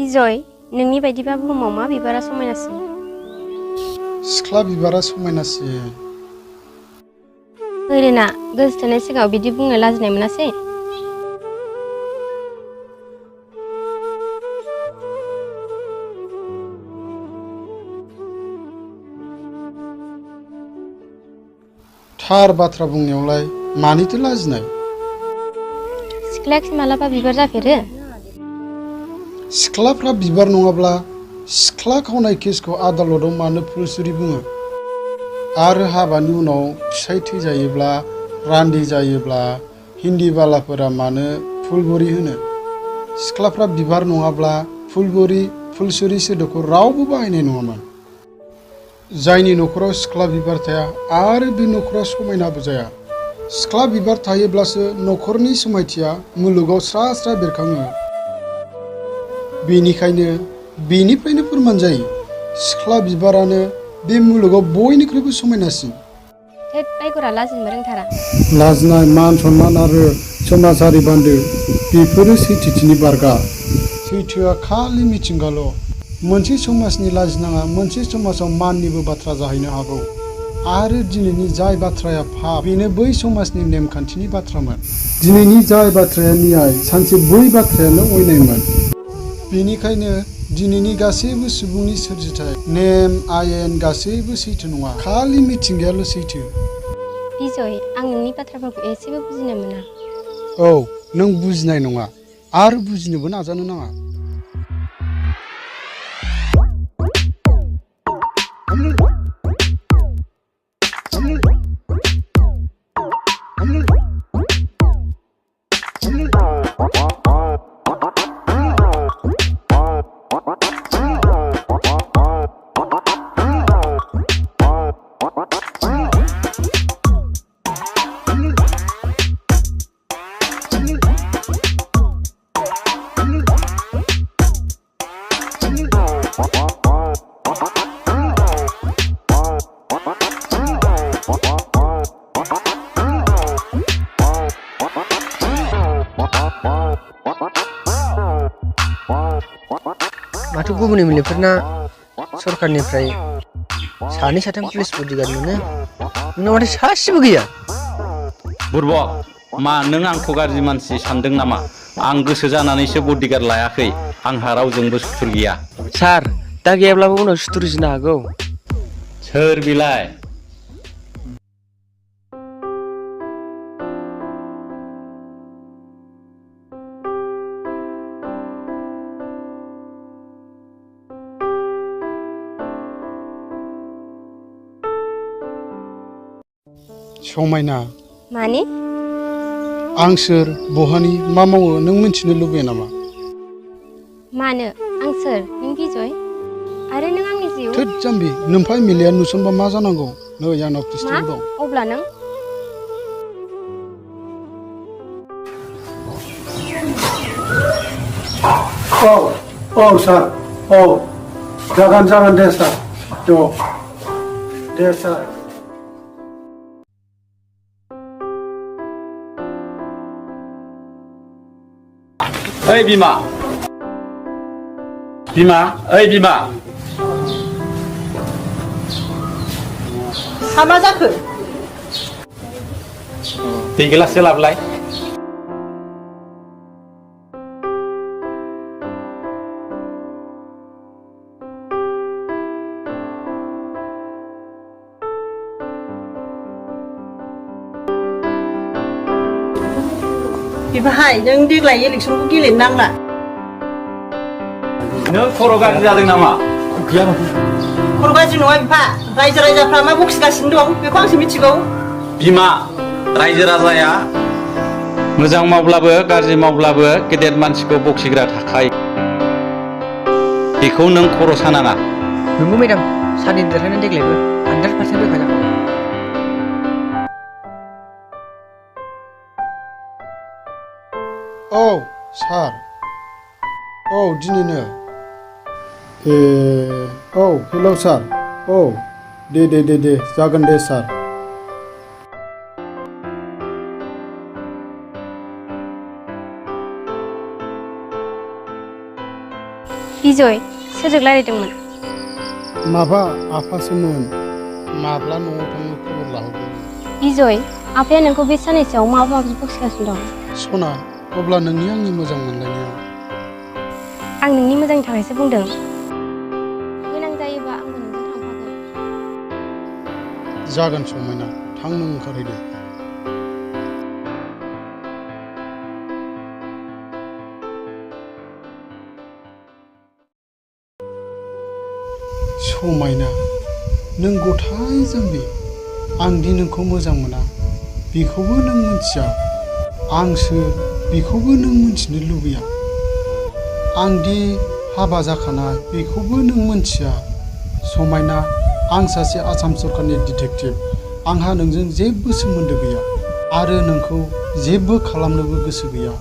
बिजय नोंनि बायदिबा बुहुमाव मा बिबारा समायनासिन? सिख्ला बिबारा समायनासिन। ओरैना गोसोथोनाय सिगाङाव बिदि बुंनो लाजिनाय मोनासै? थार बाथ्रा बुंनायावलाय मानिथो लाजिनाय? सिख्लायाखि मालाबा बिबार जाफेरो? सिख्लाफ्रा बिबार नङाब्ला सिख्ला खावनाय केसखौ आदालताव मानो फुलसुरि बुङो? आरो हाबानि उनाव फिसाय थैजायोब्ला रान्दि जायोब्ला हिन्दी बालाफोरा मानो फुलबुरि होनो? सिख्लाफ्रा बिबार नङाब्ला फुलबुरि फुलसुरि सोदोबखौ रावबो बाहायनाय नङामोन। जायनि न'खराव सिख्ला बिबार थाया आरो बे न'खरा समायनाबो जाया। सिख्ला बिबार थायोब्लासो न'खरनि समायथिया मुलुगाव स्रा स्रा बेरखाङो। बेनिखायनो बेनिफ्रायनो फोरमान जायो सिख्ला बिबारानो बे मुलुगाव बयनिख्रुइबो समायनासिन। थेट बायगरा लाजिनोबो रोंथारा। लाजिनाय मान सन्मान आरो समाजारि बान्दो बेफोरो सैथोथिनि बारगा। सैथोआ खालि मिथिंगाल'। मोनसे समाजनि लाजिनाङा मोनसे समाजाव माननिबो बाथ्रा जाहैनो हागौ। आरो दिनैनि जाय बाथ्राया फाफ बेनो बै समाजनि नेमखान्थिनि बाथ्रामोन। दिनैनि जाय बाथ्राया नियाय सानसे बै बाथ्रायानो अयनायमोन। बेनिखायनो दिनैनि गासैबो सुबुंनि सोरजिथाय नेम आयेन गासैबो सैथो नङा, खालि मिथिंगायाल' सैथो। बिजय आं नोंनि बाथ्राफोरखौ एसेबो बुजिनो मोना। औ नों बुजिनाय नङा आरो बुजिनोबो नाजानो नाङा। माथो गुबुन एमएलएफोरना सरकारनिफ्राय सानै साथाम पुलिस बडिगार्ड मोनो, नोंनाव माथो सासेबो गैया? बुरबक मा नों आंखौ गाज्रि मानसि सानदों नामा? आं गोसो जानानैसो बडिगार्ड लायाखै, आंहा रावजोंबो सुथुर गैया। सार दा गैयाब्लाबो उनाव सुथुर जानो हागौ। सोर बिलाय? समायना माने? आं सोर बहानि मा मावो नों मिन्थिनो लुबैयो नामा? मानो आं सोर? नों बिजय आरो नों आंनि जिउ। थोद जाम्बि नोमफा एमएलएआ नुसनबा मा जानांगौ? नै आंनाव मा? पिस्तल दं। अब्ला नों? औ सार औ जागोन दे सार औ दे सार। ओइ बिमा ओइ बिमा। मा जाखो? दै गिलाससे लाबोलाय। बिबाहाय नों देग्लाय इलेक्सनखौ गेलेनो नांला। नों खर' गाज्रि जादों नामा? गैया माथो। खर' गाज्रि नङा बिफा, रायजो राजाफ्रा मा बखिगासिनो दं बेखौ आंसो मिथिगौ। बिमा रायजो राजाया मोजां मावब्लाबो गाज्रि मावब्लाबो गेदेर मानसिखौ बखिग्रा थाखायो। बेखौ नों खर' सानाङा। नंगौ मेडाम, सारनि देरहानाय देग्लायबो 100% रोखा जागोन। औ सार औ दिनैनो औ हेलौ सार औ दे जागोन दे सार। बिजय सोरजों रायलायदोंमोन? माबा आफासोमोन माब्ला न'आव थांनो खबर लाहरदों। बिजय आफाया नोंखौ बे साननैसोआव माबा माबि बखिगासिनो दं। सना अब्ला नोंनि आंनि मोजां मोनलायनाया आं नोंनि मोजांनि थाखायसो बुंदों। गोनां जायोबा आंबो नोंजों थांफागोन। जागोन समायना थां नों ओंखारहैदो। समायना नों गथाय जाम्बि आंदि नोंखौ मोजां मोना बेखौबो नों मिथिया आंसो बेखौबो नों मिथिनो लुबैया आंदि हाबा जाखानाय बेखौबो नों मिथिया समायना आं सासे आसाम सरकारनि डिटेक्टिभ आंहा नोंजों जेबो सोमोन्दो गैया आरो नोंखौ जेबो खालामनोबो गोसो गैया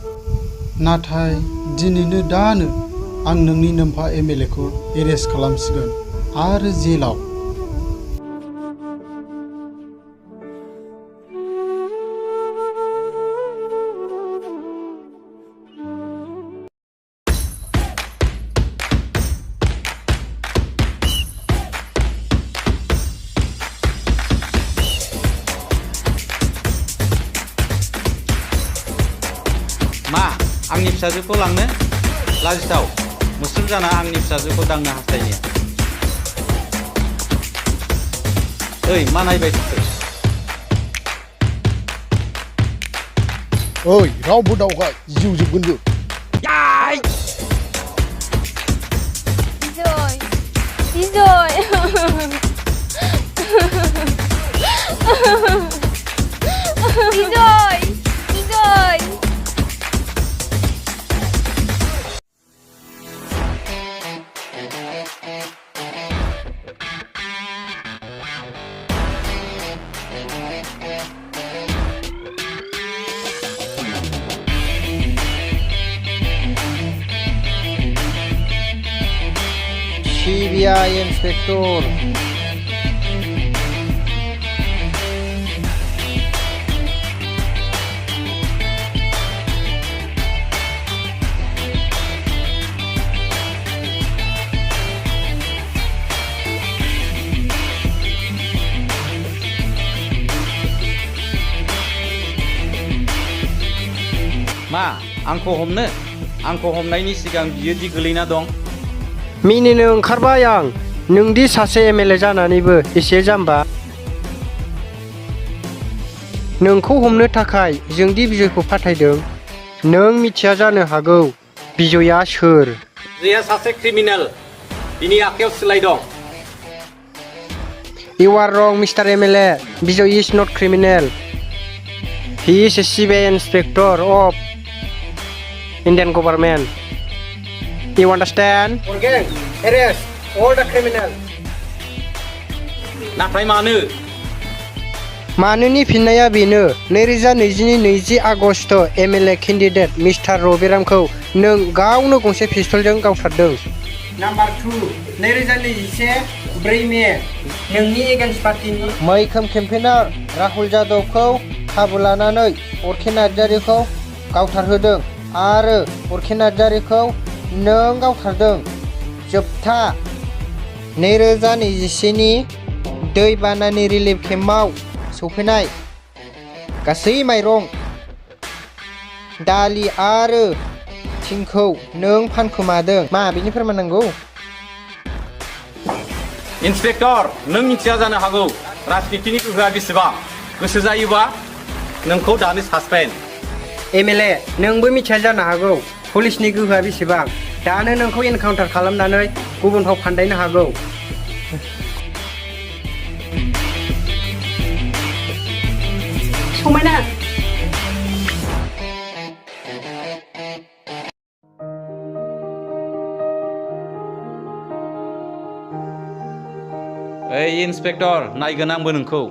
नाथाय दिनैनो दानो आं नोंनि नोम्फा MLA खौ एरेस्ट खालामसिगोन आरो जेलाव मा आंनि फिसाजोखौ लांनो लाजिथाव मुसुर जाना आंनि फिसाजोखौ दांनो हास्थायनाया ओइ मा नायबाय थाखो ओइ रावबो दावगा जिउ जोबगोनबो बिजय बिजय बिजय CBI Inspektur. मा आंखौ हमनायनि सिगां बियो दि गोलैना दं मिनिनो ओंखारबाय आं नोंदि सासे MLA जानानैबो एसे जाम्बा नोंखौ हमनो थाखाय जोंदि बिजयखौ फाथायदों नों मिथिया जानो हागौ बिजयआ सोर बिजयआ सासे क्रिमिनेल बिनि आखायाव सिलाइ दं You are wrong Mr. MLA Bijoy is not criminal He is a CBI Inspector of Indian government You understand? Gang, arrest all the criminals. नाथाय मानो? मानोनि फिननाया बेनो 2020 आगस्ट MLA कैंडिडेट मिस्टार रबिरामखौ नों गावनो गंसे पिस्तलजों गावथारदों। नाम्बार 2 2021 4 मे नोंनि एगेन्स्ट पार्टीनि मैखोम केम्पेनार राहुल यादवखौ खाबु लानानै अरखे नार्जारिखौ गावथारहोदों आरो अरखे नार्जारिखौ नों गावथारदों जोबथा 2021 नि दैबानानि रिलिफ केम्पआव सौफैनाय गासै माइरं दालि आरो थिंखौ नों फानखोमादों मा बेनि फोरमान नांगौ इन्सपेक्टर नों मिथिया जानो हागौ राजनितिनि गोहोआ बेसेबां गोसो जायोबा नोंखौ दानो सासपेन्ड MLA नोंबो मिथिया जानो हागौ पुलिसनि गोहोआ बेसेबां दानो नोंखौ एनकाउन्टार खालामनानै गुबुनखौ फान्दायनो हागौ समायना ओइ इन्सपेक्टर नायगोन आंबो नोंखौ